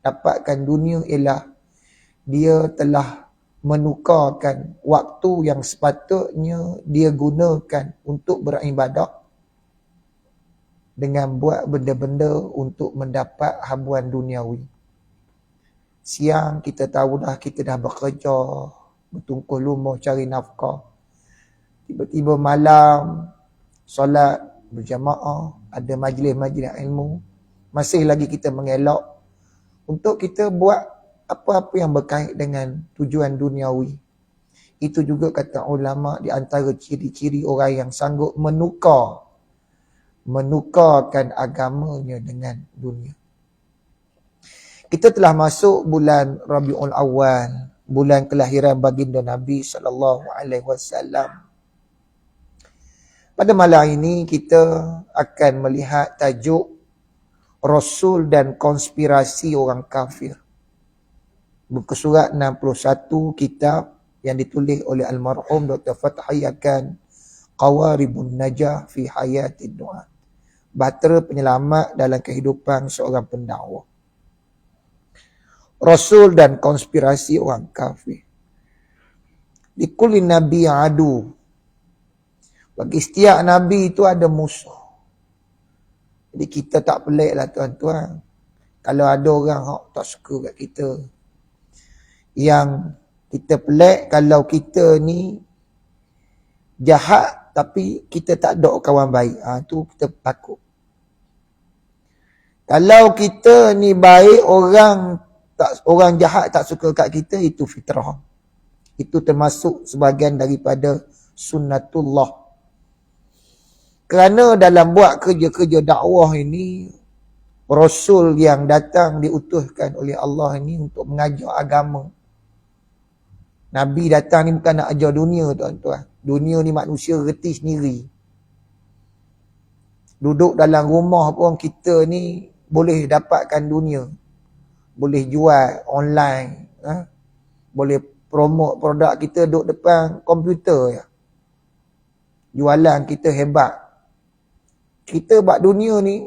dapatkan dunia ialah dia telah menukarkan waktu yang sepatutnya dia gunakan untuk beribadah dengan buat benda-benda untuk mendapat habuan duniawi. Siang kita tahu dah kita dah bekerja, bertungkuh lumbur cari nafkah. Tiba-tiba malam, solat berjamaah, ada majlis-majlis ilmu. Masih lagi kita mengelak untuk kita buat apa-apa yang berkait dengan tujuan duniawi. Itu juga kata ulama di antara ciri-ciri orang yang sanggup menukarkan agamanya dengan dunia. Kita telah masuk bulan Rabiul Awal, bulan kelahiran baginda Nabi SAW. Pada malam ini kita akan melihat tajuk Rasul dan konspirasi orang kafir. Buku surat 61 kitab yang ditulis oleh almarhum Dr. Fathai Yakan, Qawaribun Najah fi Hayatid Du'at. Bahtera penyelamat dalam kehidupan seorang pendakwa. Rasul dan konspirasi orang kafir. Di kulli nabi adu. Bagi setiap nabi itu ada musuh. Jadi kita tak pelik lah tuan-tuan. Kalau ada orang yang tak suka kat kita. Yang kita pelik kalau kita ni jahat tapi kita tak ada kawan baik. Tu kita takut. Kalau kita ni baik, orang jahat tak suka kat kita, itu fitrah. Itu termasuk sebahagian daripada sunnatullah. Kerana dalam buat kerja-kerja dakwah ini, Rasul yang datang diutuskan oleh Allah ini untuk mengajar agama. Nabi datang ni bukan nak ajar dunia tuan-tuan. Dunia ni manusia reti sendiri. Duduk dalam rumah pun kita ni boleh dapatkan dunia. Boleh jual online. Boleh promote produk kita duduk depan komputer ya. Jualan kita hebat. Kita buat dunia ni,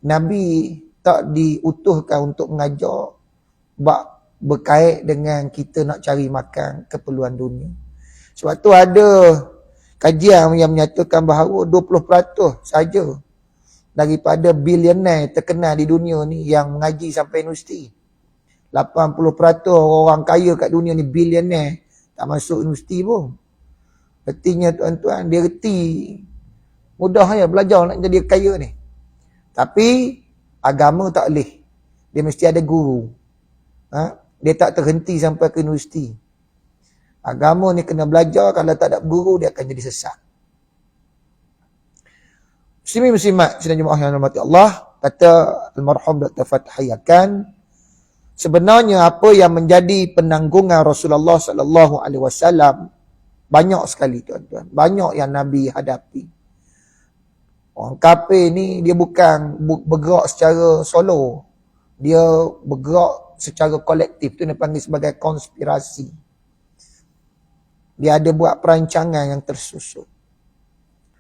Nabi tak diutuskan untuk mengajar berkait dengan kita nak cari makan keperluan dunia. Sebab tu ada kajian yang menyatakan bahawa 20% saja daripada bilioner terkenal di dunia ni yang mengaji sampai universiti. 80% orang kaya kat dunia ni bilioner tak masuk universiti pun. Artinya tuan-tuan, dia reti mudah ya belajar nak jadi kaya ni. Tapi agama tak boleh. Dia mesti ada guru. Dia tak terhenti sampai ke universiti. Agama ni kena belajar, kalau tak ada guru dia akan jadi sesat. Muslimin muslimat sidang jemaah yang dirahmati Allah, kata almarhum Dr. Fathai Yakan, sebenarnya apa yang menjadi penanggungan Rasulullah sallallahu alaihi wasallam banyak sekali tuan-tuan. Banyak yang Nabi hadapi. Orang kafir ni dia bukan bergerak secara solo. Dia bergerak secara kolektif. Itu dia panggil sebagai konspirasi. Dia ada buat perancangan yang tersusun.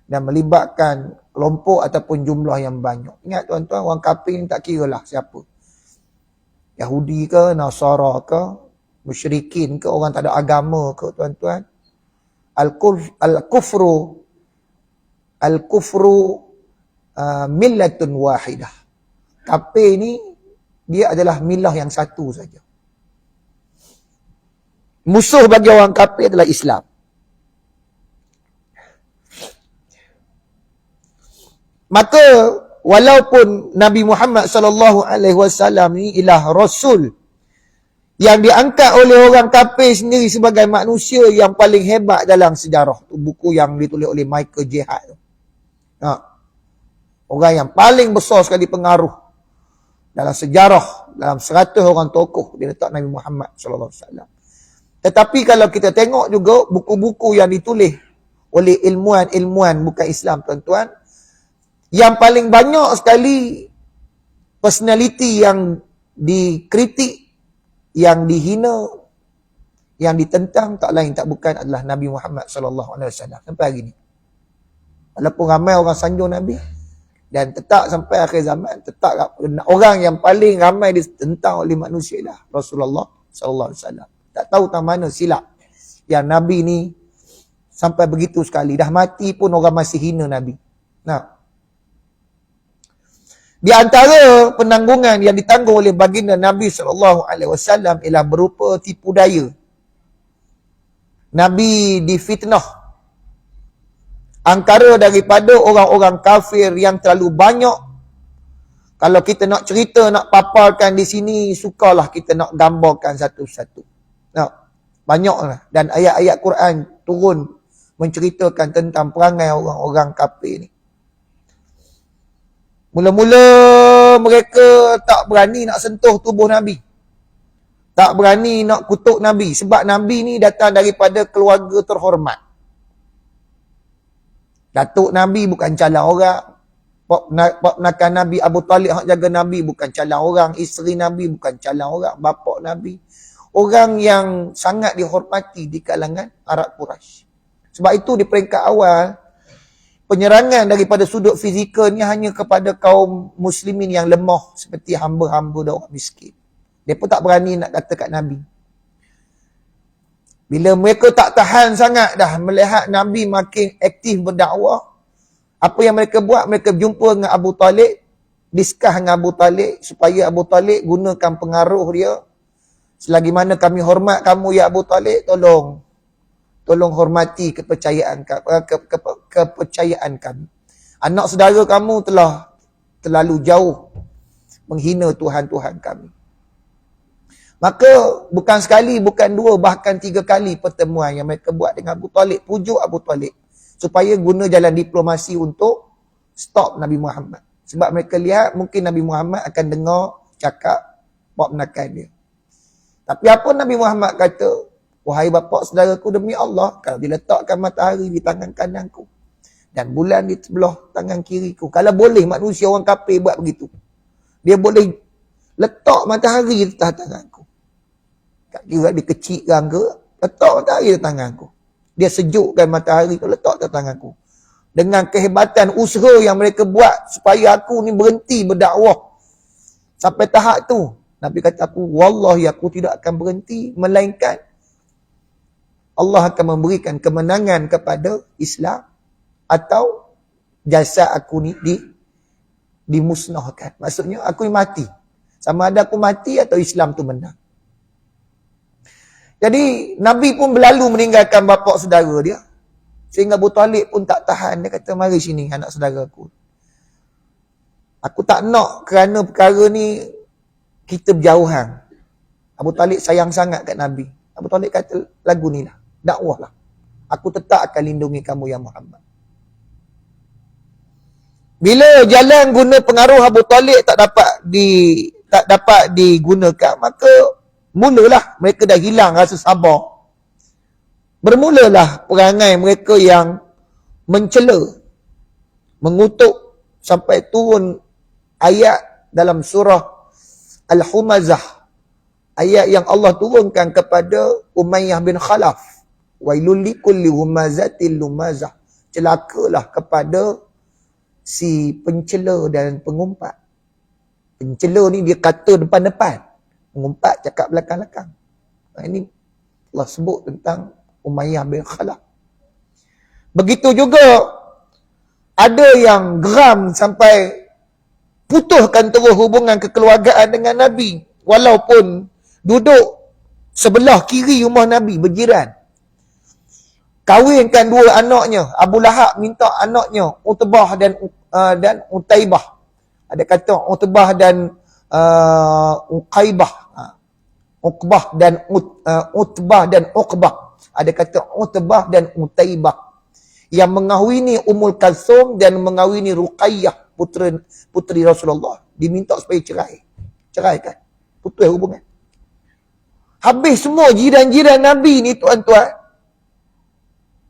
Dan melibatkan kelompok ataupun jumlah yang banyak. Ingat tuan-tuan, orang kafir ni tak kira lah siapa. Yahudi ke, Nasara ke, musyrikin ke, orang tak ada agama ke tuan-tuan. Al-kufru millatun wahidah. Kafir ni dia adalah milah yang satu saja. Musuh bagi orang kafir adalah Islam. Maka walaupun Nabi Muhammad sallallahu alaihi wasallam ni ialah rasul yang diangkat oleh orang kafir sendiri sebagai manusia yang paling hebat dalam sejarah. Tu buku yang ditulis oleh Michael J. Hart. Orang yang paling besar sekali pengaruh dalam sejarah, dalam 100 orang tokoh dia letak Nabi Muhammad sallallahu alaihi wasallam. Tetapi kalau kita tengok juga buku-buku yang ditulis oleh ilmuwan-ilmuwan bukan Islam tuan-tuan, yang paling banyak sekali personality yang dikritik, yang dihina, yang ditentang tak lain tak bukan adalah Nabi Muhammad sallallahu alaihi wasallam sampai hari ni. Walaupun ramai orang sanjung Nabi, Dan tetap sampai akhir zaman, tetap orang yang paling ramai ditentang oleh manusia dah Rasulullah sallallahu alaihi wasallam. Tak tahu tak mana silap yang Nabi ni sampai begitu sekali. Dah mati pun orang masih hina Nabi. Nah, di antara penanggungan yang ditanggung oleh baginda Nabi SAW ialah berupa tipu daya. Nabi difitnah angkara daripada orang-orang kafir yang terlalu banyak. Kalau kita nak cerita, nak paparkan di sini, sukalah kita nak gambarkan satu-satu. Nah, banyaklah. Dan ayat-ayat Quran turun menceritakan tentang perangai orang-orang kafir ni. Mula-mula mereka tak berani nak sentuh tubuh Nabi. Tak berani nak kutuk Nabi. Sebab Nabi ni datang daripada keluarga terhormat. Datuk Nabi bukan calon orang. Ponakan Nabi Abu Talib hak jaga Nabi bukan calon orang. Isteri Nabi bukan calon orang. Bapa Nabi. Orang yang sangat dihormati di kalangan Arab Quraisy. Sebab itu di peringkat awal, penyerangan daripada sudut fizikal ni hanya kepada kaum muslimin yang lemah seperti hamba-hamba dan orang miskin. Mereka tak berani nak kata kat Nabi. Bila mereka tak tahan sangat dah melihat Nabi makin aktif berdakwah, apa yang mereka buat? Mereka berjumpa dengan Abu Talib, diskah dengan Abu Talib supaya Abu Talib gunakan pengaruh dia. Selagi mana kami hormat kamu ya Abu Talib, tolong hormati kepercayaan kami. Anak saudara kamu telah terlalu jauh menghina Tuhan-Tuhan kami. Maka bukan sekali, bukan dua, bahkan 3 kali pertemuan yang mereka buat dengan Abu Talib, pujuk Abu Talib supaya guna jalan diplomasi untuk stop Nabi Muhammad. Sebab mereka lihat mungkin Nabi Muhammad akan dengar cakap buat menakan dia. Tapi apa Nabi Muhammad kata? Wahai bapa saudaraku, demi Allah, kalau diletakkan matahari di tangan kananku dan bulan di sebelah tangan kiriku, kalau boleh manusia orang kafir buat begitu, dia boleh letak matahari di tanganku. Tak kira dia kecilkan ke, letak matahari di tanganku. Dia sejukkan matahari tu, letak di tanganku. Dengan kehebatan usaha yang mereka buat supaya aku ni berhenti berdakwah. Sampai tahap tu, Nabi kata aku, wallahi aku tidak akan berhenti, melainkan Allah akan memberikan kemenangan kepada Islam atau jasa aku ni dimusnahkan. Maksudnya aku mati. Sama ada aku mati atau Islam tu menang. Jadi Nabi pun berlalu meninggalkan bapa saudara dia. Sehingga Abu Talib pun tak tahan. Dia kata, mari sini anak saudara aku. Aku tak nak kerana perkara ni kita berjauhan. Abu Talib sayang sangat kat Nabi. Abu Talib kata, lagu ni lah. Dakwah lah. Aku tetap akan lindungi kamu ya Muhammad. Bila jalan guna pengaruh Abu Talib tak dapat digunakan, maka mulalah mereka dah hilang rasa sabar. Bermulalah perangai mereka yang mencela, mengutuk sampai turun ayat dalam surah Al-Humazah. Ayat yang Allah turunkan kepada Umayyah bin Khalaf. Wailul likulli humazatil lumazah. Celakalah kepada si pencela dan pengumpat. Pencela ni dia kata depan-depan. Mengumpat cakap belakang-belakang. Ini Allah sebut tentang Umayyah bin Khalaf. Begitu juga ada yang geram sampai putuskan terus hubungan kekeluargaan dengan Nabi. Walaupun duduk sebelah kiri rumah Nabi, berjiran. Kahwinkan 2 anaknya. Abu Lahab minta anaknya Utbah dan Utaibah. Ada kata Utbah dan Uqaibah. Uqbah dan Utbah dan Uqbah. Ada kata Utbah dan Utaibah. Yang mengahwini Ummul Kalsum dan mengahwini Ruqayyah, puteri Rasulullah. Diminta supaya cerai. Ceraikan. Putus hubungan. Habis semua jiran-jiran Nabi ni tuan-tuan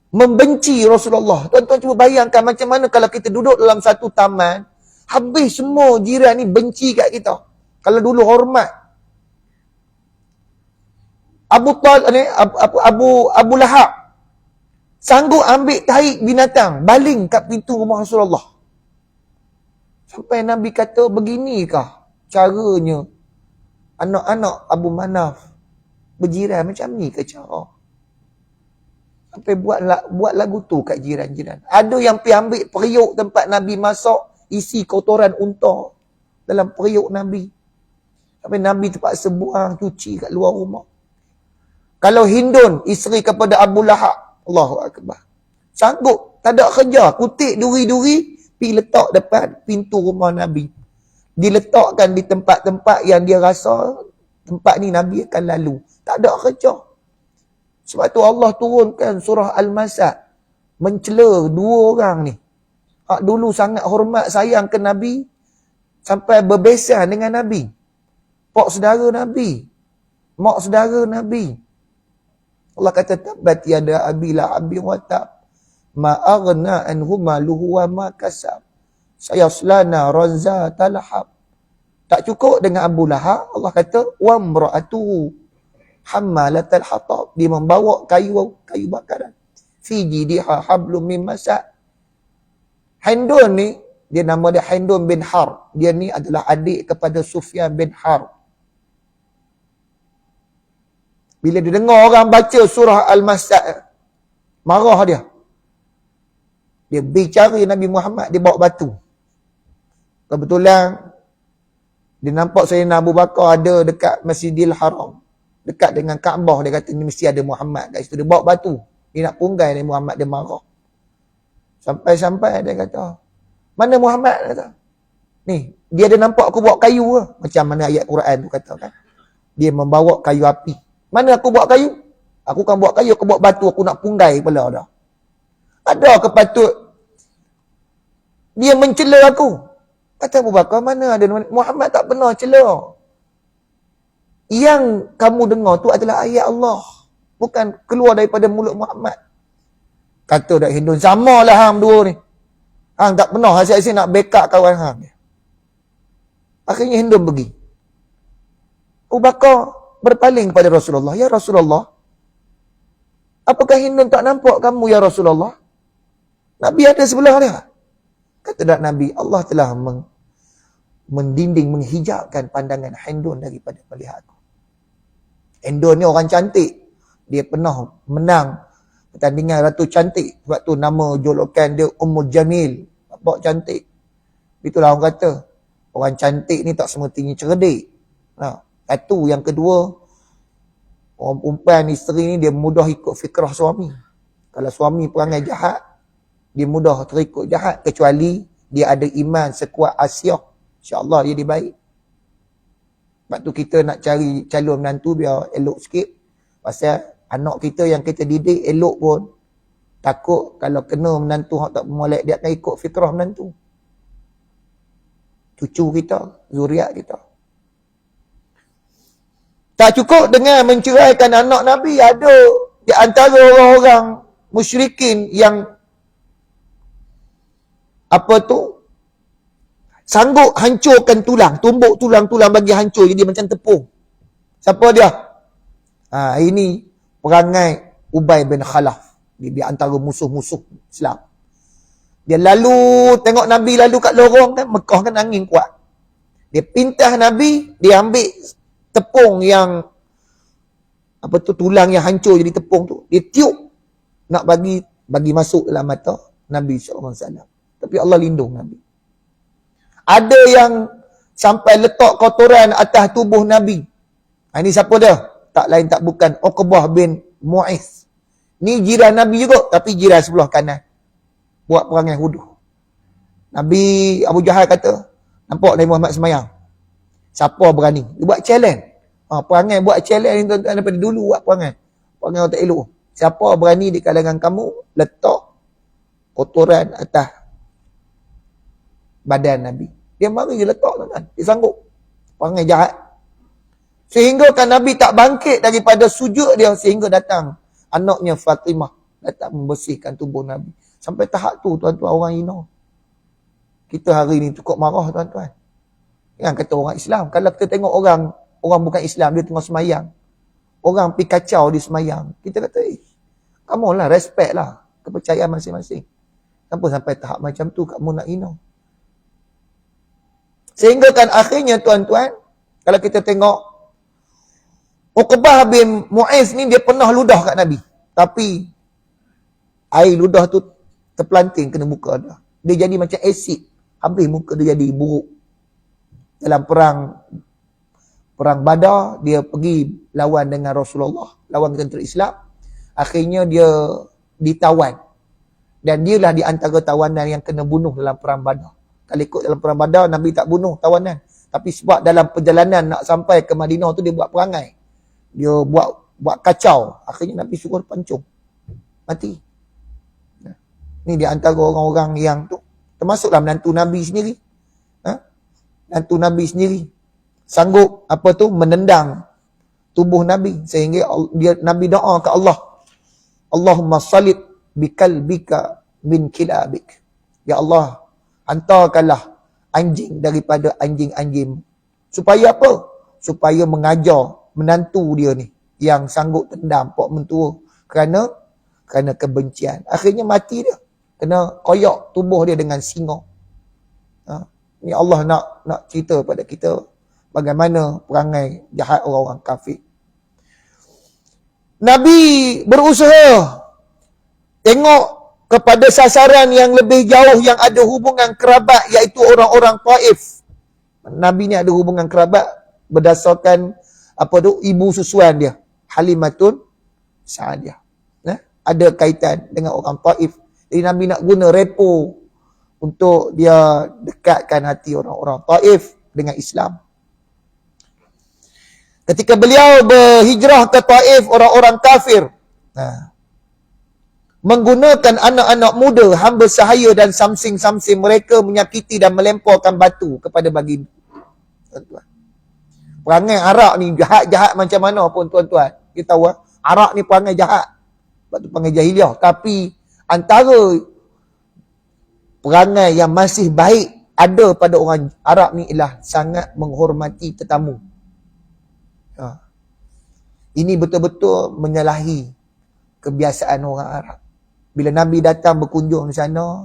membenci Rasulullah. Tuan-tuan cuba bayangkan macam mana kalau kita duduk dalam satu taman, habis semua jiran ni benci kat kita. Kalau dulu hormat. Abu Lahab sanggup ambil tahi binatang, baling kat pintu rumah Rasulullah. Sampai Nabi kata, beginikah caranya anak-anak Abu Manaf berjiran macam ni ke cara? Sampai buat lagu tu kat jiran-jiran. Ada yang pergi ambil periuk tempat Nabi masak, isi kotoran unta dalam periuk Nabi. Sampai Nabi terpaksa buang, cuci kat luar rumah. Kalau Hindun, isteri kepada Abu Lahab, Allahu Akbar, sanggup, tak ada kerja, kutip duri-duri, pergi letak depan pintu rumah Nabi. Diletakkan di tempat-tempat yang dia rasa tempat ni Nabi akan lalu. Tak ada kerja. Sebab tu Allah turunkan surah Al-Masad, mencela dua orang ni. Hak dulu sangat hormat sayang ke Nabi, sampai berbesan dengan Nabi. Pak saudara Nabi, mak saudara Nabi. Allah kata, tabat yada abi la'abi wa tab, ma aghna anhu maluhu wa ma kasab, sayaslana ranza talhab. Tak cukup dengan Abu Lahab, Allah kata, wa imra'atuhu hammalatal hatab, dia membawa kayu bakaran, fi jidiha hablum min masad. Hindun ni, dia nama dia Hindun bin Harb. Dia ni adalah adik kepada Sufyan bin Harb. Bila dia dengar orang baca surah Al-Masad, marah dia. Dia bicara Nabi Muhammad, dia bawa batu. Kebetulan, dia nampak Sayyidina Abu Bakar ada dekat Masjidil Haram. Dekat dengan Kaabah, dia kata ni mesti ada Muhammad kat situ. Dia bawa batu. Dia nak punggai Nabi Muhammad, dia marah. Sampai-sampai dia kata, mana Muhammad? Dia kata, ni, dia ada nampak aku bawa kayu ke? Macam mana ayat Quran tu kata kan. Dia membawa kayu api. Mana aku bawa kayu? Aku kan bawa kayu, aku bawa batu, aku nak punggai kepala dah. Ada kepatut dia mencela aku. Kata Abu Bakar, mana ada Muhammad tak pernah cela. Yang kamu dengar tu adalah ayat Allah, bukan keluar daripada mulut Muhammad. Kata dak Hindun, samalah hang dua ni. Hang tak pernah asyik-asyik nak backup kawan hang. Akhirnya Hindun pergi. Abu Bakar berpaling kepada Rasulullah. Ya Rasulullah, apakah Hindun tak nampak kamu ya Rasulullah? Nabi ada sebelah dia. Kata dak Nabi, Allah telah mendinding, menghijabkan pandangan Hindun daripada melihat aku. Hindun ni orang cantik. Dia pernah menang pertandingan Ratu Cantik. Sebab tu nama julukan dia Ummul Jamil. Nampak cantik. Itulah orang kata, orang cantik ni tak semestinya cerdik. Nah, satu. Yang kedua, orang perempuan, isteri ni dia mudah ikut fikrah suami. Kalau suami perangai jahat, dia mudah terikut jahat. Kecuali dia ada iman sekuat Asyah, InsyaAllah dia baik. Sebab tu kita nak cari calon menantu biar elok sikit. Pasal anak kita yang kita didik elok pun, takut kalau kena menantu hak tak molek, dia akan ikut fikrah menantu. Cucu kita, zuriat kita. Tak cukup dengan menceraikan anak Nabi. Ada di antara orang-orang musyrikin yang sanggup hancurkan tulang, tumbuk tulang-tulang bagi hancur jadi macam tepung. Siapa dia? Ini perangai Ubay bin Khalaf. Dia di antara musuh-musuh Islam. Dia lalu, tengok Nabi lalu kat lorong kan, Mekah kan angin kuat. Dia pintah Nabi, dia ambil tepung yang, tulang yang hancur jadi tepung tu. Dia tiup, nak bagi masuk dalam mata Nabi SAW. Tapi Allah lindung Nabi. Ada yang sampai letak kotoran atas tubuh Nabi. Ini siapa dia? Tak lain tak bukan Uqbah bin Mu'is. Ni jiran Nabi juga, tapi jiran sebelah kanan. Buat perangai huduh. Nabi Abu Jahal kata, nampak Nabi Muhammad semayang. Siapa berani? Dia buat challenge. Perangai buat challenge ni tuan-tuan daripada dulu buat perangai. Perangai orang tak elok. Siapa berani di kalangan kamu letak kotoran atas badan Nabi. Dia mari dia letak tuan-tuan. Dia sanggup. Perangai jahat. Sehingga kan Nabi tak bangkit daripada sujud dia, sehingga datang anaknya Fatimah datang membersihkan tubuh Nabi. Sampai tahap tu tuan-tuan orang hina. Kita hari ni cukup marah tuan-tuan. Yang kata orang Islam, kalau kita tengok orang bukan Islam dia tengah semayang, orang pergi kacau di semayang, kita kata kamu lah, respect lah kepercayaan masing-masing. Kenapa sampai tahap macam tu kamu nak hina? Sehingga kan akhirnya tuan-tuan, kalau kita tengok, Uqbah bin Mu'aiz ni dia pernah ludah kat Nabi. Tapi, air ludah tu terpelanting kena muka dia. Dia jadi macam asid. Habis muka dia jadi buruk. Dalam perang Badar, dia pergi lawan dengan Rasulullah, lawan tentera Islam. Akhirnya dia ditawan. Dan dialah di antara tawanan yang kena bunuh dalam perang Badar. Kalau ikut dalam perang Badar, Nabi tak bunuh tawanan. Tapi sebab dalam perjalanan nak sampai ke Madinah tu dia buat perangai. Dia buat kacau. Akhirnya Nabi suruh pancung. Mati. Ni di antara orang-orang yang tu. Termasuklah menantu Nabi sendiri. Menantu Nabi sendiri. Sanggup menendang tubuh Nabi. Sehingga Nabi doa ke Allah. Allahumma salib bikalbika min kilabik. Ya Allah, hantarkanlah anjing daripada anjing-anjing. Supaya apa? Supaya mengajar menantu dia ni yang sanggup tendang pak mentua kerana kebencian. Akhirnya mati dia. Kena koyak tubuh dia dengan singa. Ni Allah nak cerita pada kita bagaimana perangai jahat orang-orang kafir. Nabi berusaha tengok kepada sasaran yang lebih jauh yang ada hubungan kerabat, iaitu orang-orang Taif. Nabi ni ada hubungan kerabat berdasarkan ibu susuan dia, Halimatun Sa'diyah. Ada kaitan dengan orang Taif. Jadi Nabi nak guna repo untuk dia dekatkan hati orang-orang Taif dengan Islam. Ketika beliau berhijrah ke Taif, orang-orang kafir menggunakan anak-anak muda, hamba sahaya dan samsing-samsing mereka menyakiti dan melemparkan batu kepada baginda. Tuan-tuan. Perangai Arak ni jahat-jahat macam mana pun tuan-tuan. Kita tahu Arak ni perangai jahat. Sebab tu perangai jahiliah. Tapi antara perangai yang masih baik ada pada orang Arab ni ialah sangat menghormati tetamu. Ini betul-betul menyalahi kebiasaan orang Arab. Bila Nabi datang berkunjung di sana,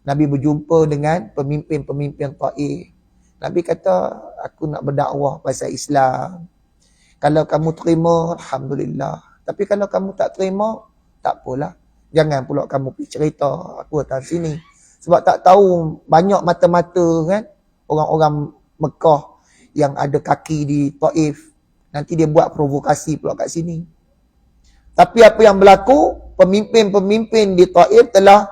Nabi berjumpa dengan pemimpin-pemimpin Taif. Nabi kata, aku nak berdakwah pasal Islam. Kalau kamu terima, Alhamdulillah. Tapi kalau kamu tak terima, tak apalah. Jangan pula kamu pergi cerita, aku datang sini. Sebab tak tahu banyak mata-mata kan, orang-orang Mekah yang ada kaki di Taif. Nanti dia buat provokasi pula kat sini. Tapi apa yang berlaku, pemimpin-pemimpin di Taif telah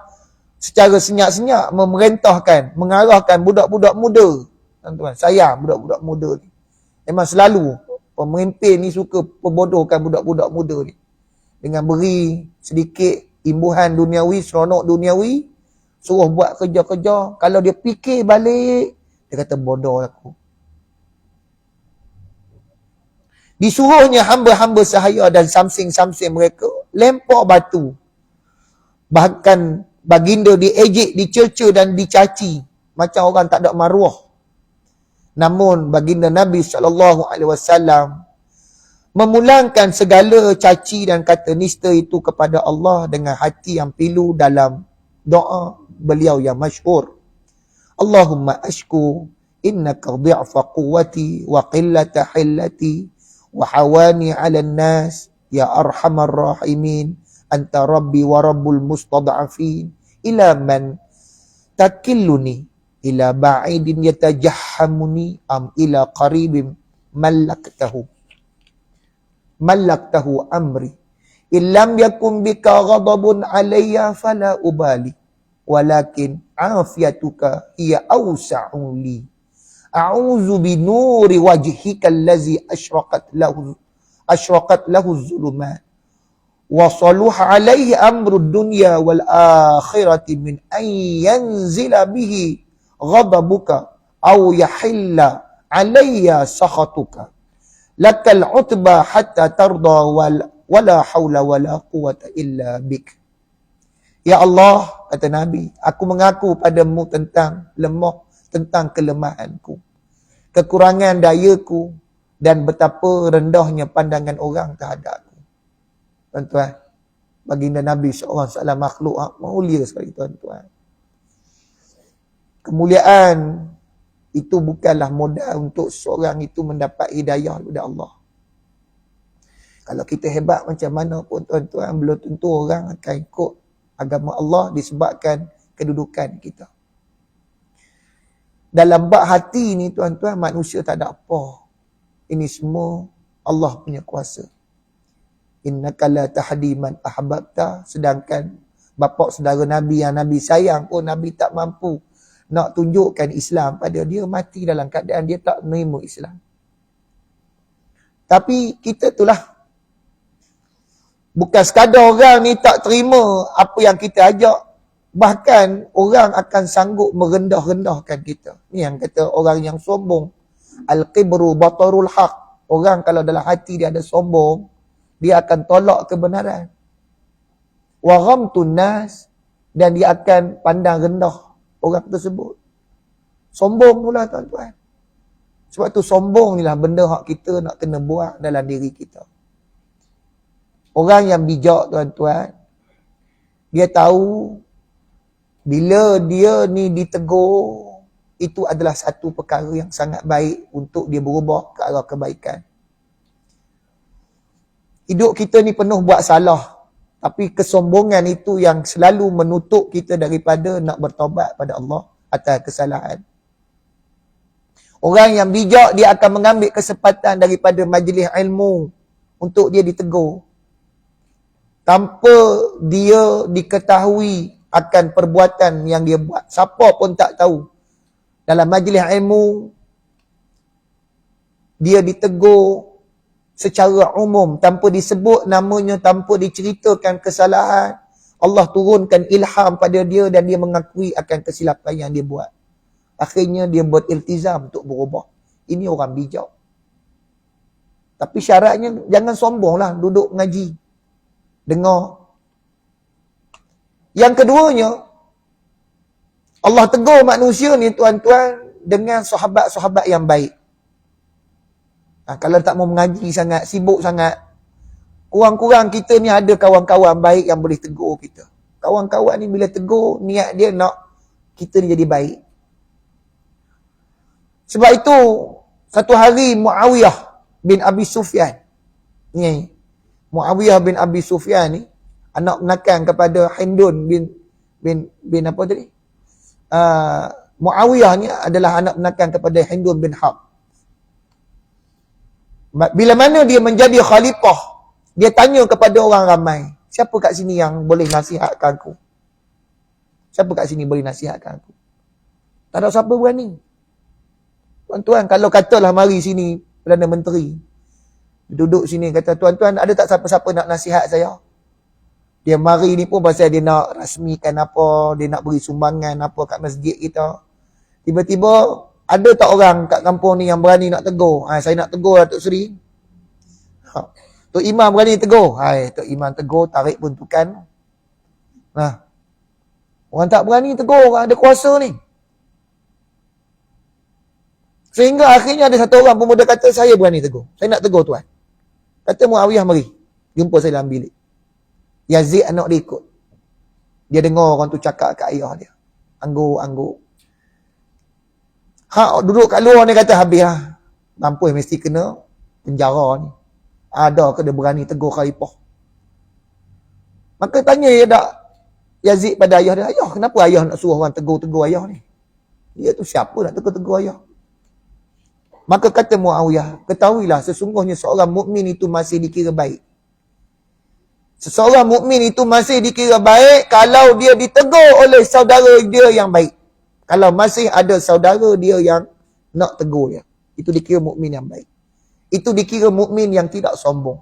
secara senyap-senyap memerintahkan, mengarahkan budak-budak muda. Tuan-tuan, sayang budak-budak muda ni. Memang selalu pemimpin ni suka perbodohkan budak-budak muda ni. Dengan beri sedikit imbuhan duniawi, seronok duniawi, suruh buat kerja-kerja. Kalau dia fikir balik, dia kata bodoh aku. Disuruhnya hamba-hamba sahaya dan samsing-samsing mereka lempar batu. Bahkan baginda diejek, dicerca dan dicaci macam orang tak ada maruah. Namun baginda Nabi SAW memulangkan segala caci dan kata nista itu kepada Allah dengan hati yang pilu dalam doa beliau yang masyhur. Allahumma ashku innaka dhi'fa quwwati wa qillata hillati wa hawani 'alan nas ya arhamar rahimin anta rabbi wa rabbul mustad'afin ila man takilluni ila ba'idin yatajahhamuni am ila qaribin malaktahu amri illam yakun bika ghadabun alayya fala ubali walakin afiyatuka hiya awsa'u li a'udzu bi nuri wajhika allazi ashraqat lahu az-zulumat wa saluha alaihi amru dunya wal akhirati min an yanzila bihi ghadabuka aw yahilla alayya sakhatuka lakal utba hatta tarda wala hawla wala quwwata illa bik. Ya Allah, kata Nabi, aku mengaku padamu tentang tentang kelemahanku, kekurangan dayaku dan betapa rendahnya pandangan orang terhadapku. Tuan-tuan, baginda Nabi SAW makhluk mulia sekali tuan-tuan. Kemuliaan itu bukanlah modal untuk seorang itu mendapat hidayah daripada Allah. Kalau kita hebat macam mana pun tuan-tuan, belum tentu orang akan ikut agama Allah disebabkan kedudukan kita. Dalam bab hati ni tuan-tuan, manusia tak ada apa. Ini semua Allah punya kuasa. Innaka la tahdi man ahbabta. Sedangkan bapa saudara Nabi yang Nabi sayang pun Nabi tak mampu nak tunjukkan Islam pada dia, mati dalam keadaan dia tak menerima Islam. Tapi kita itulah, bukan sekadar orang ni tak terima apa yang kita ajak, bahkan orang akan sanggup merendah-rendahkan kita. Ni yang kata orang yang sombong, al-qibru batarul haq. Orang kalau dalam hati dia ada sombong, dia akan tolak kebenaran. Wa ghamtun nas, dan dia akan pandang rendah orang tersebut. Sombong pula tuan-tuan. Sebab tu sombong ni lah benda hak kita nak kena buang dalam diri kita. Orang yang bijak tuan-tuan, dia tahu bila dia ni ditegur, itu adalah satu perkara yang sangat baik untuk dia berubah ke arah kebaikan. Hidup kita ni penuh buat salah, tapi kesombongan itu yang selalu menutup kita daripada nak bertaubat pada Allah atas kesalahan. Orang yang bijak, dia akan mengambil kesempatan daripada majlis ilmu untuk dia ditegur, tanpa dia diketahui akan perbuatan yang dia buat. Siapa pun tak tahu. Dalam majlis ilmu, dia ditegur secara umum, tanpa disebut namanya, tanpa diceritakan kesalahan. Allah turunkan ilham pada dia dan dia mengakui akan kesilapan yang dia buat. Akhirnya dia beriltizam untuk berubah. Ini orang bijak. Tapi syaratnya jangan sombonglah duduk ngaji, dengar. Yang keduanya, Allah tegur manusia ni tuan-tuan dengan sahabat-sahabat yang baik. Kalau tak mau mengaji sangat, sibuk sangat, kurang-kurang kita ni ada kawan-kawan baik yang boleh tegur kita. Kawan-kawan ni bila tegur, niat dia nak kita ni jadi baik. Sebab itu, satu hari Muawiyah bin Abi Sufyan, ni Muawiyah bin Abi Sufyan ni, anak menakan kepada Hindun bin apa tadi? Muawiyah ni adalah anak menakan kepada Hindun bin Harb. Bila mana dia menjadi khalifah, dia tanya kepada orang ramai, siapa kat sini yang boleh nasihatkan aku? Siapa kat sini boleh nasihatkan aku? Tak ada siapa berani. Tuan-tuan, kalau katalah mari sini Perdana Menteri, duduk sini kata, tuan-tuan ada tak siapa-siapa nak nasihat saya? Dia mari ni pun pasal dia nak rasmikan apa, dia nak beri sumbangan apa kat masjid kita. Tiba-tiba, ada tak orang kat kampung ni yang berani nak tegur? Saya nak tegur lah Tok Seri. Tok Imam berani tegur? Tok Imam tegur, tarik bentukan. Orang tak berani tegur, orang ada kuasa ni. Sehingga akhirnya ada satu orang pemuda kata, saya berani tegur. Saya nak tegur tuan. Kata Muawiyah, mari. Jumpa saya dalam bilik. Yazid anak dia ikut. Dia dengar orang tu cakap kat ayah dia. Angguk-angguk. Duduk kat luar ni kata, habis lah. Mampus mesti kena penjara ni. Ada ke dia berani tegur khalifah? Maka tanya ya tak Yazid pada ayah dia, ayah kenapa ayah nak suruh orang tegur-tegur ayah ni? Dia tu siapa nak tegur-tegur ayah? Maka kata Muawiyah, ketahuilah sesungguhnya seorang mukmin itu masih dikira baik. Seseorang mukmin itu masih dikira baik kalau dia ditegur oleh saudara dia yang baik. Kalau masih ada saudara dia yang nak tegur dia, itu dikira mukmin yang baik. Itu dikira mukmin yang tidak sombong.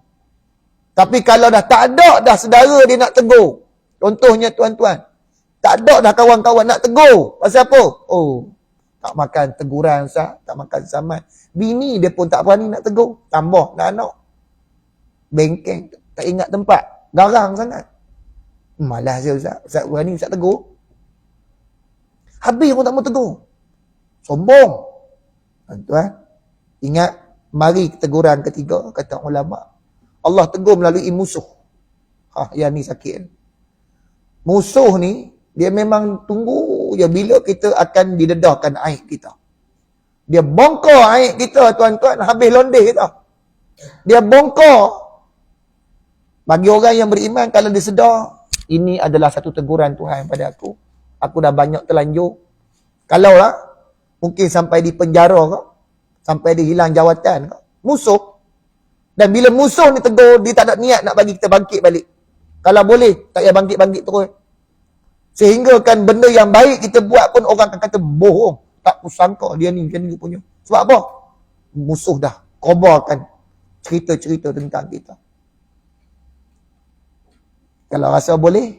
Tapi kalau dah tak ada dah saudara dia nak tegur, contohnya tuan-tuan, tak ada dah kawan-kawan nak tegur, pasal apa? Oh, tak makan teguran sah, tak makan saman. Bini dia pun tak berani nak tegur, tambah nak anak. Bengkeng, tak ingat tempat. Garang sangat. Malas je Ustaz berani Ustaz tegur. Habis pun tak mau tegur. Sombong. Tuan-tuan, ingat, mari teguran ketiga, kata ulama. Allah tegur melalui musuh. Yang ni sakit. Musuh ni, dia memang tunggu je bila kita akan didedahkan aib kita. Dia bongkar air kita, tuan-tuan, habis londeh kita. Dia bongkar. Bagi orang yang beriman, kalau dia sedar, ini adalah satu teguran Tuhan pada aku. Aku dah banyak terlanjur. Kalau lah, mungkin sampai di penjara kau, sampai dia hilang jawatan kau. Musuh. Dan bila musuh ni tegur, dia tak ada niat nak bagi kita bangkit balik. Kalau boleh, tak payah bangkit-bangkit terus. Sehingga kan benda yang baik kita buat pun orang akan kata bohong. Tak kusangka dia ni macam ni punya. Sebab apa? Musuh dah kobarkan cerita-cerita tentang kita. Kalau rasa boleh.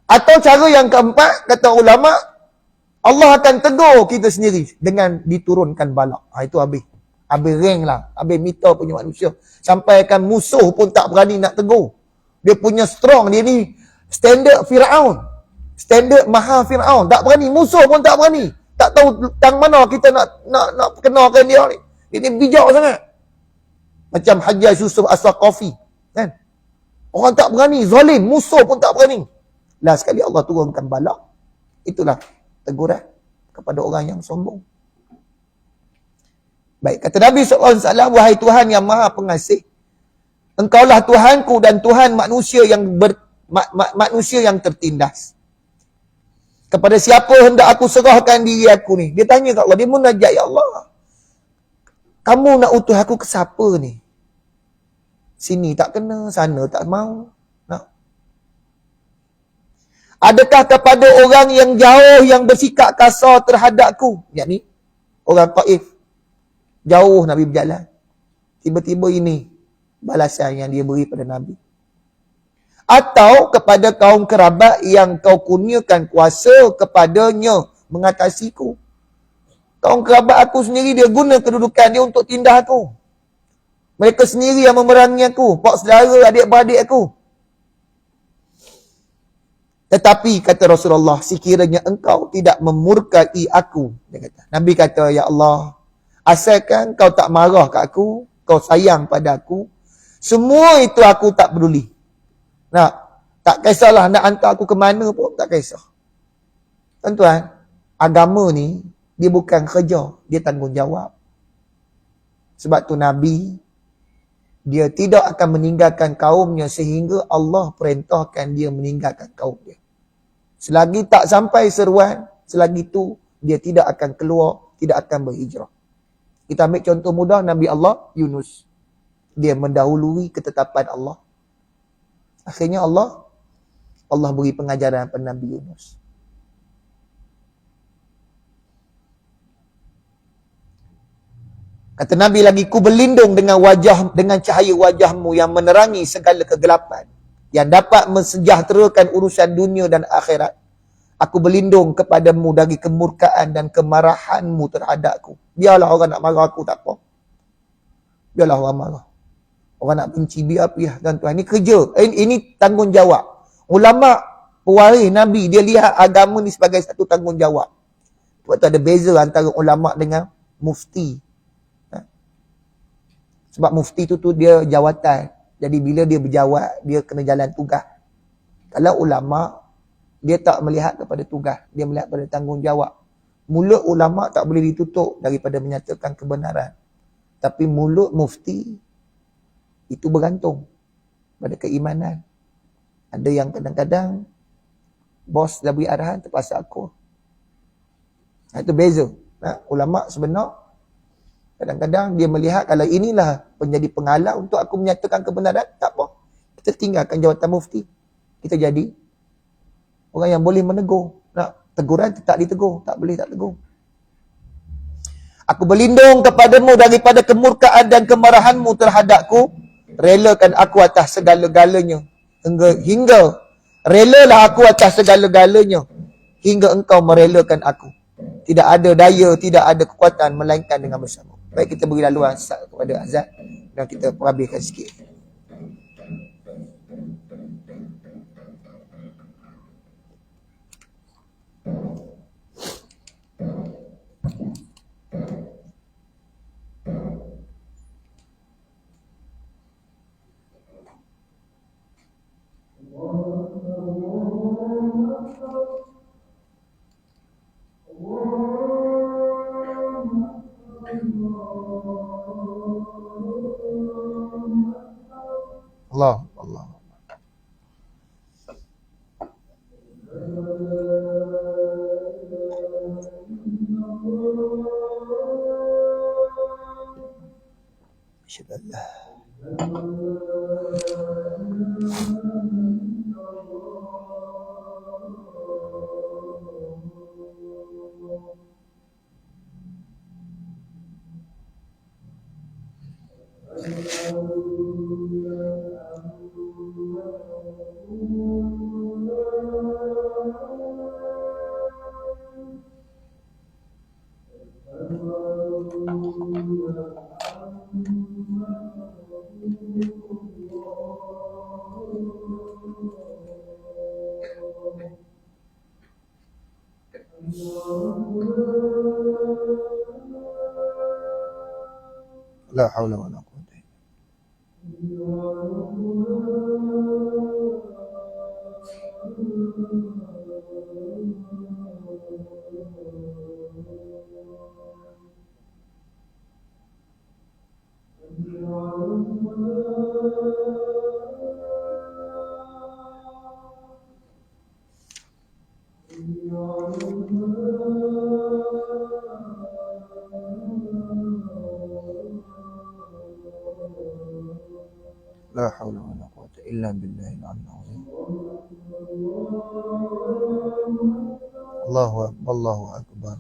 Atau cara yang keempat, kata ulama, Allah akan tegur kita sendiri dengan diturunkan balak. Itu habis. Habis rank lah. Habis meter punya manusia. Sampai kan musuh pun tak berani nak tegur. Dia punya strong. Dia ni standard Fir'aun. Standard Maha Fir'aun. Tak berani. Musuh pun tak berani. Tak tahu tang mana kita nak kenakan dia ni. Dia ni bijak sangat. Macam Hajjaj Yusuf As-Saqafi. Kan? Orang tak berani. Zalim. Musuh pun tak berani. Last sekali Allah turunkan balak. Itulah teguran kepada orang yang sombong. Baik, kata Nabi SAW, wahai Tuhan yang maha pengasih, Engkaulah Tuhanku dan Tuhan manusia yang manusia yang tertindas. Kepada siapa hendak aku serahkan diri aku ni? Dia tanya kat Allah, dia munajat, ya Allah, kamu nak utus aku ke siapa ni? Sini tak kena, sana tak mau. Nak. Adakah kepada orang yang jauh yang bersikap kasar terhadapku? Yakni orang Taif. Jauh Nabi berjalan. Tiba-tiba ini balasan yang dia beri pada Nabi. Atau kepada kaum kerabat yang kau kurniakan kuasa kepadanya mengatasiku. Kaum kerabat aku sendiri dia guna kedudukan dia untuk tindas aku. Mereka sendiri yang memerangi aku. Pak saudara, adik-beradik aku. Tetapi kata Rasulullah, sekiranya engkau tidak memurkai aku. Dia kata. Nabi kata, ya Allah, asalkan kau tak marah kat aku, kau sayang pada aku, semua itu aku tak peduli. Nak, tak kisahlah nak hantar aku ke mana pun, tak kisah. Tuan-tuan, agama ni, dia bukan kerja, dia tanggungjawab. Sebab tu Nabi, dia tidak akan meninggalkan kaumnya sehingga Allah perintahkan dia meninggalkan kaum dia. Selagi tak sampai seruan, selagi tu dia tidak akan keluar, tidak akan berhijrah. Kita ambil contoh mudah Nabi Allah Yunus. Dia mendahului ketetapan Allah. Akhirnya Allah beri pengajaran pada Nabi Yunus. Kata Nabi lagi, ku berlindung dengan cahaya wajahmu yang menerangi segala kegelapan, yang dapat mensejahterakan urusan dunia dan akhirat. Aku berlindung kepadamu dari kemurkaan dan kemarahanmu terhadapku. Biarlah orang nak marah aku, tak apa. Biarlah orang marah. Orang nak benci, biar apa ya, tuan-tuan. Ini kerja. Ini tanggungjawab. Ulama, pewaris Nabi, dia lihat agama ni sebagai satu tanggungjawab. Sebab tu ada beza antara ulama dengan mufti. Sebab mufti tu dia jawatan. Jadi bila dia berjawat, dia kena jalan tugas. Kalau ulama, dia tak melihat kepada tugas. Dia melihat pada tanggungjawab. Mulut ulama tak boleh ditutup daripada menyatakan kebenaran. Tapi mulut mufti, itu bergantung pada keimanan. Ada yang kadang-kadang, bos dah beri arahan, terpaksa aku. Itu beza. Ulama sebenar, kadang-kadang dia melihat kalau inilah menjadi penghalang untuk aku menyatakan kebenaran, tak apa. Kita tinggalkan jawatan mufti. Kita jadi orang yang boleh menegur. Teguran tak ditegur. Tak boleh tak tegur. Aku berlindung kepadamu daripada kemurkaan dan kemarahanmu terhadapku. Relakan aku atas segala-galanya. Hingga relalah aku atas segala-galanya. Hingga engkau merelakan aku. Tidak ada daya, tidak ada kekuatan melainkan dengan bersama. Baik, kita beri laluan kepada azan dan kita perhabiskan sikit. Allah. Allah. Asyhadu an la la haula wala quwwata la haula wala quwwata illa billahil aliyyil azim. Allahu akbar, Allahu akbar.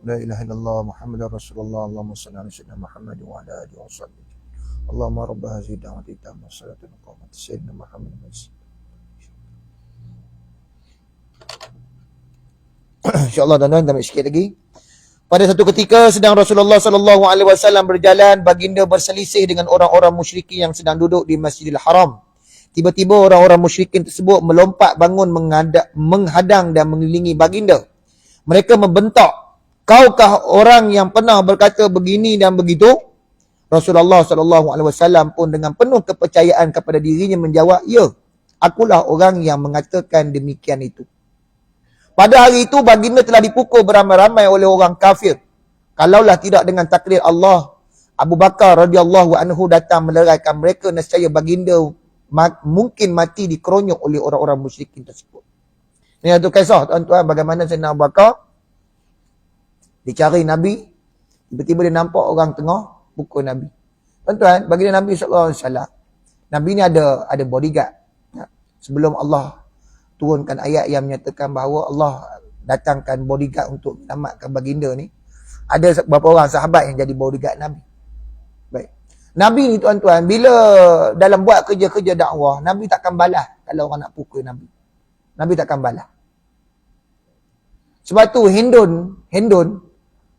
La ilaha illallah Muhammadar Rasulullah. Allahumma salli ala sayyidina Muhammad wa ala alihi wa sahbihi. Allahumma rabb hadhihi da'wati tammah salatan qamat sayyidina Muhammad. InsyaAllah tuan-tuan, kita ambil sikit lagi. Pada satu ketika sedang Rasulullah sallallahu alaihi wasallam berjalan, baginda berselisih dengan orang-orang musyrikin yang sedang duduk di Masjidil Haram. Tiba-tiba orang-orang musyrikin tersebut melompat bangun menghadang dan mengelilingi baginda. Mereka membentak, "Kaukah orang yang pernah berkata begini dan begitu?" Rasulullah sallallahu alaihi wasallam pun dengan penuh kepercayaan kepada dirinya menjawab, "Ya, akulah orang yang mengatakan demikian itu." Pada hari itu baginda telah dipukul beramai-ramai oleh orang kafir. Kalaulah tidak dengan takdir Allah, Abu Bakar radhiyallahu anhu datang meleraikan mereka, nescaya baginda mungkin mati dikeronyok oleh orang-orang musyrikin tersebut. Ini satu kisah tuan-tuan, bagaimana Sayyidina Abu Bakar dicari Nabi, tiba-tiba dia nampak orang tengah pukul Nabi. Tuan-tuan, baginda Nabi SAW, Nabi ni ada bodyguard. Sebelum Allah turunkan ayat yang menyatakan bahawa Allah datangkan bodyguard untuk selamatkan baginda ni, ada beberapa orang sahabat yang jadi bodyguard Nabi. Baik. Nabi ni tuan-tuan, bila dalam buat kerja-kerja dakwah, Nabi takkan balas kalau orang nak pukul Nabi. Nabi takkan balas. Sebab tu Hindun,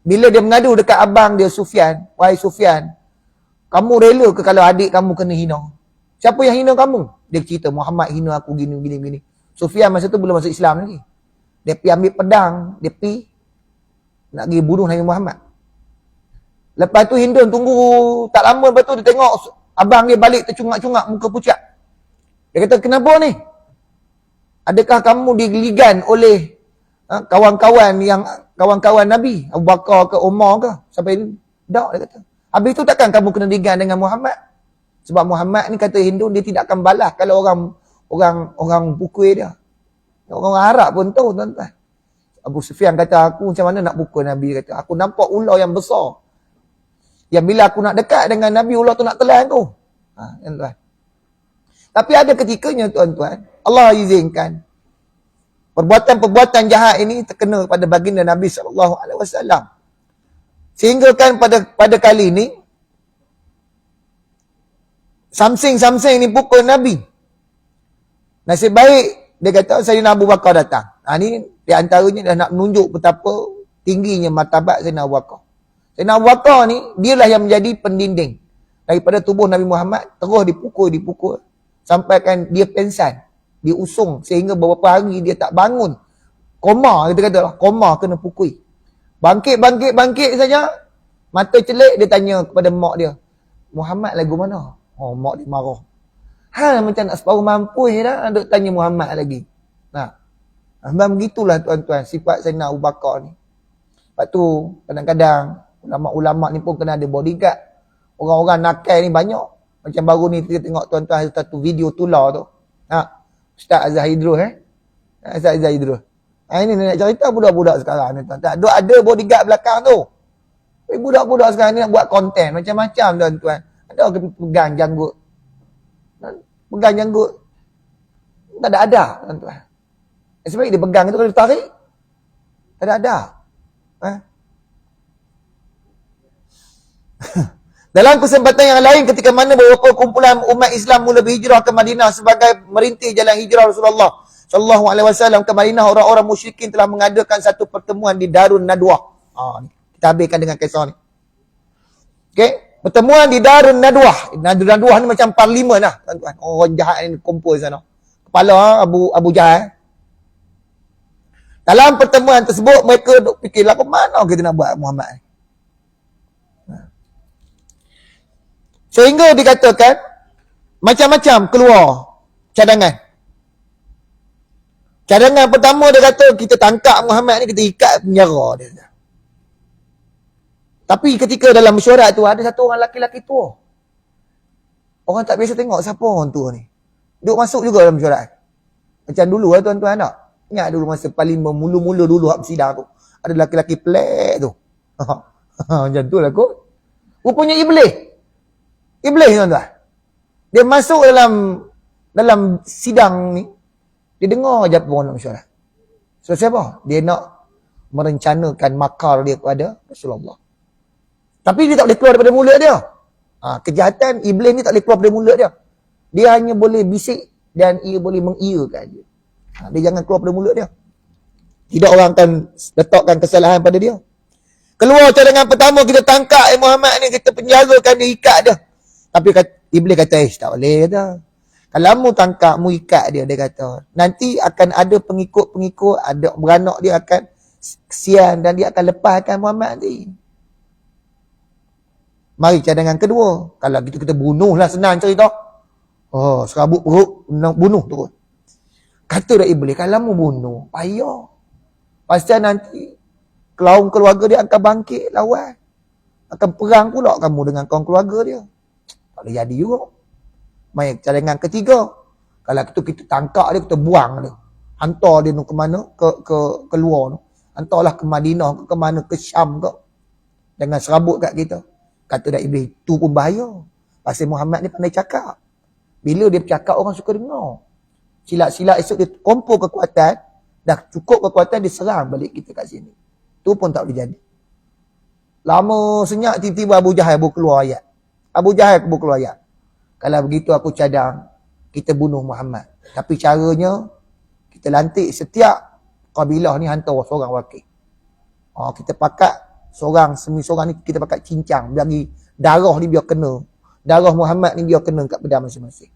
bila dia mengadu dekat abang dia Sufyan, "Wahai Sufyan, kamu rela ke kalau adik kamu kena hina?" "Siapa yang hina kamu?" Dia cerita, "Muhammad hina aku gini." Sufyan masa tu belum masuk Islam lagi. Dia pergi ambil pedang, dia pergi nak pergi bunuh Nabi Muhammad. Lepas tu Hindun tunggu tak lama, lepas tu dia tengok abang dia balik tercungak-cungak, muka pucat. Dia kata, "Kenapa ni? Adakah kamu digeligan oleh kawan-kawan Nabi, Abu Bakar ke Umar ke?" Sampai ini, "Tak," dia kata. "Habis tu takkan kamu kena digan dengan Muhammad? Sebab Muhammad ni," kata Hindun, "dia tidak akan balas kalau orang pukul dia." Orang Arab pun tahu tuan-tuan. Abu Sufyan kata, "Aku macam mana nak pukul Nabi?" Kata, "Aku nampak ular yang besar, yang bila aku nak dekat dengan Nabi, ular tu nak telan aku." Tuan-tuan. Tapi ada ketikanya tuan-tuan, Allah izinkan perbuatan-perbuatan jahat ini terkena pada baginda Nabi SAW. Sehingga kan pada kali ini, Samsing ni pukul Nabi. Nasib baik, dia kata Sayyidina Abu Bakar datang. Ni di antaranya dah nak menunjuk betapa tingginya martabat Sayyidina Abu Bakar. Sayyidina Abu Bakar ni, dialah yang menjadi pendinding daripada tubuh Nabi Muhammad, terus dipukul. Sampai kan dia pensan, diusung sehingga beberapa hari dia tak bangun. Koma, kita kata lah, koma kena pukul. Bangkit saja, mata celik, dia tanya kepada mak dia, "Muhammad lagu mana?" Mak dia marah. Macam nak separuh mampu je dah, duk tanya Muhammad lagi. Begitulah tuan-tuan, sifat Sayyidina Abu Bakar ni. Lepas tu kadang-kadang ulama-ulama ni pun kena ada bodyguard. Orang-orang nakal ni banyak. Macam baru ni kita tengok tuan-tuan satu video tular tu. Ustaz Azhar Idrus Ustaz Azhar Idrus. Ini nak cerita budak-budak sekarang ni tuan-tuan. Ada bodyguard belakang tu. Tapi budak-budak sekarang ni nak buat konten macam-macam tuan-tuan. Ada orang pegang janggut. Pegang janggut. Tak ada tuan-tuan. Sebab dia pegang tu kalau dia tarik. Tak ada. Dalam kesempatan yang lain ketika mana beberapa kumpulan umat Islam mula berhijrah ke Madinah sebagai merintis jalan hijrah Rasulullah sallallahu alaihi wasallam ke Madinah, orang-orang musyrikin telah mengadakan satu pertemuan di Darun Nadwah. Kita habiskan dengan kisah ni. Okey, pertemuan di Darun Nadwah. Darun Nadwah ni macam parlimen lah, tuan-tuan. Orang jahat ni kumpul sana. Kepala Abu Jahal. Dalam pertemuan tersebut mereka duk fikirlah apa mana kita nak buat Muhammad ni. Sehingga dikatakan macam-macam keluar cadangan. Cadangan pertama dia kata kita tangkap Muhammad ni, kita ikat penjara dia. Tapi ketika dalam mesyuarat tu ada satu orang lelaki-lelaki tua. Orang tak biasa tengok siapa orang tua ni. Duk masuk juga dalam mesyuarat. Macam dulu lah tuan-tuan nak. Ingat dulu masa parlimen mula-mula dulu hak bersidang tu. Ada lelaki-lelaki pelak tu. Macam tu lah kot. Rupanya Iblis tuan-tuan. Dia masuk dalam sidang ni. Dia dengar je apa orang nak mesyuarat. So siapa? Dia nak merencanakan makar dia kepada Rasulullah. Tapi dia tak boleh keluar daripada mulut dia. Kejahatan Iblis ni tak boleh keluar daripada mulut dia. Dia hanya boleh bisik dan ia boleh mengiyakan dia. Dia jangan keluar daripada mulut dia. Tidak orang akan letakkan kesalahan pada dia. Keluar cadangan pertama, kita tangkap Muhammad ni, kita penjarakan dia, ikat dia. Tapi Iblis kata, tak boleh kata. Kalau mu tangkap, mu ikat dia kata. Nanti akan ada pengikut-pengikut, ada beranak dia akan kesian dan dia akan lepaskan Muhammad nanti. Mari cadangan kedua. Kalau gitu kita bunuhlah, senang cerita. Serabut perut, bunuh terus. Kata dah Iblis, kalau mu bunuh, payah. Pasal nanti kaum keluarga dia akan bangkit lawan. Akan perang pula kamu dengan kaum keluarga dia. Tak boleh jadi juga. Mari cadangan ketiga. Kalau kita tangkap dia, kita buang dia. Hantar dia ke mana? Ke luar tu. Hantarlah ke Madinah, ke mana? Ke Syam ke. Jangan serabut kat kita. Kata dah Iblis, tu pun bahaya. Pasal Muhammad ni pandai cakap. Bila dia bercakap, orang suka dengar. Silat-silat esok dia kumpul kekuatan. Dah cukup kekuatan, dia serang balik kita kat sini. Tu pun tak boleh jadi. Lama senyap, tiba-tiba Abu Jahal keluar ayat. Kalau begitu aku cadang, kita bunuh Muhammad. Tapi caranya, kita lantik setiap kabilah ni hantar seorang wakil. Kita pakat seorang ni kita pakat cincang. Bagi darah ni biar kena. Darah Muhammad ni biar kena kat pedang masing-masing.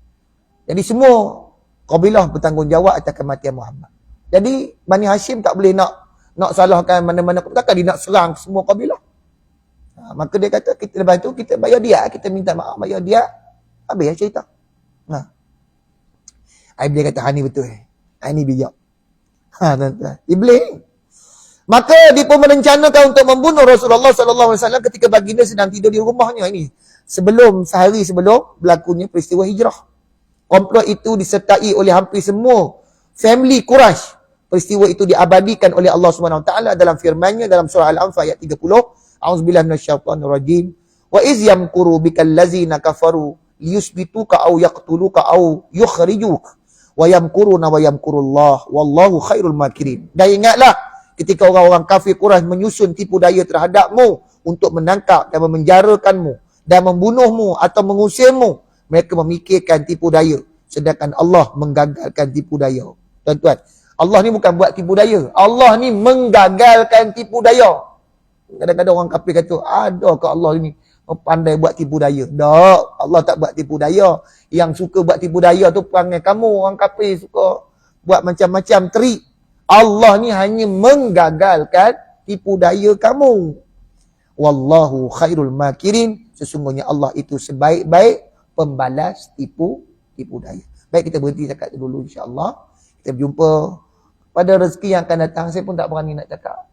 Jadi semua kabilah bertanggungjawab atas kematian Muhammad. Jadi Bani Hashim tak boleh nak salahkan mana-mana. Takkan dia nak serang semua kabilah. Maka dia kata, lepas tu kita bayar dia. Kita minta maaf, bayar dia. Habis lah cerita. Iblis kata, ni betul. Ini bijak. Tuan-tuan. Iblis. Maka dia pun merencanakan untuk membunuh Rasulullah SAW ketika baginda sedang tidur di rumahnya. Ini sehari sebelum berlakunya peristiwa hijrah. Komplot itu disertai oleh hampir semua family Quraisy. Peristiwa itu diabadikan oleh Allah SWT dalam firman-Nya dalam surah Al-Anfal ayat 30. A'udzubillahi minasyaitonirrajim. Wa iz yamkuru bikal ladzina kafaru liyusbituka aw yaqtuluka aw yukhrijuk wa yamkuruna wa yamkurullah wallahu khairul makirin. Dan ingatlah ketika orang-orang kafir Quraisy menyusun tipu daya terhadapmu untuk menangkap dan memenjarakanmu dan membunuhmu atau mengusirmu, mereka memikirkan tipu daya sedangkan Allah menggagalkan tipu daya. Tuan-tuan, Allah ni bukan buat tipu daya, Allah ni menggagalkan tipu daya. Kadang-kadang orang kafir kata, adakah Allah ni pandai buat tipu daya? Tak, Allah tak buat tipu daya. Yang suka buat tipu daya tu perangai kamu, orang kafir suka buat macam-macam trik. Allah ni hanya menggagalkan tipu daya kamu. Wallahu khairul makirin. Sesungguhnya Allah itu sebaik-baik pembalas tipu daya. Baik, kita berhenti cakap dulu insya-Allah. Kita berjumpa pada rezeki yang akan datang. Saya pun tak berani nak cakap.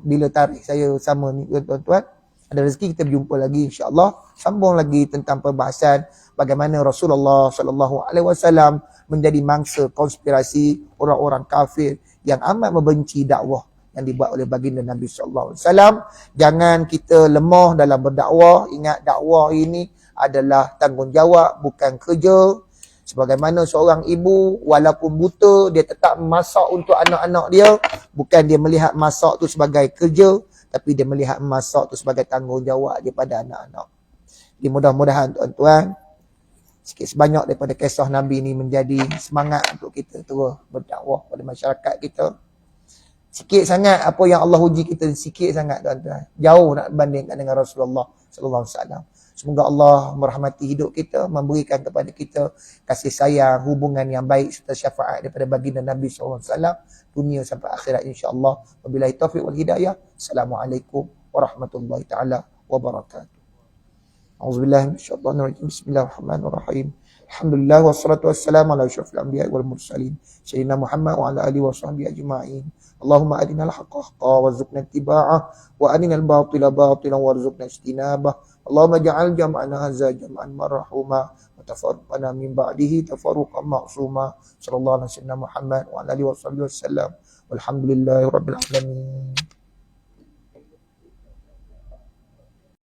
Bila tarikh saya sama ni tuan-tuan, ada rezeki kita berjumpa lagi insya-Allah, sambung lagi tentang perbahasan bagaimana Rasulullah sallallahu alaihi wasallam menjadi mangsa konspirasi orang-orang kafir yang amat membenci dakwah yang dibuat oleh baginda Nabi sallallahu alaihi wasallam. Jangan kita lemah dalam berdakwah. Ingat, dakwah ini adalah tanggungjawab, bukan kerja. Sebagaimana seorang ibu walaupun buta, dia tetap masak untuk anak-anak dia. Bukan dia melihat masak tu sebagai kerja, tapi dia melihat masak tu sebagai tanggungjawab dia pada anak-anak. Jadi mudah-mudahan tuan-tuan, sikit sebanyak daripada kisah Nabi ni menjadi semangat untuk kita terus berdakwah pada masyarakat kita. Sikit sangat apa yang Allah uji kita, sikit sangat tuan-tuan. Jauh nak bandingkan dengan Rasulullah sallallahu alaihi wasallam. Semoga Allah merahmati hidup kita, memberikan kepada kita kasih sayang, hubungan yang baik serta syafaat daripada baginda Nabi sallallahu alaihi wasallam dunia sampai akhirat insya-Allah. Wabillahi taufiq wal hidayah. Assalamualaikum warahmatullahi taala wabarakatuh. Auzubillahi minasyaitonir rajim. Bismillahirrahmanirrahim. Alhamdulillah wassalatu wassalamu ala asyrafil anbiya'i wal mursalin sayyidina Muhammad wa ala alihi washabbihi ajma'in. Allahumma arinal haqqa haqqan warzuqna ittiba'ah wa arinal batila batilan warzuqna ijtinabah. Allahumma ja'al jam'ana hadza jam'an marhuma wa tafarraqana min ba'dihi tafarruqan ma'suma. Sallallahu alaihi wasallam Muhammad wa ala alihi wasallam. Walhamdulillahirabbil alamin.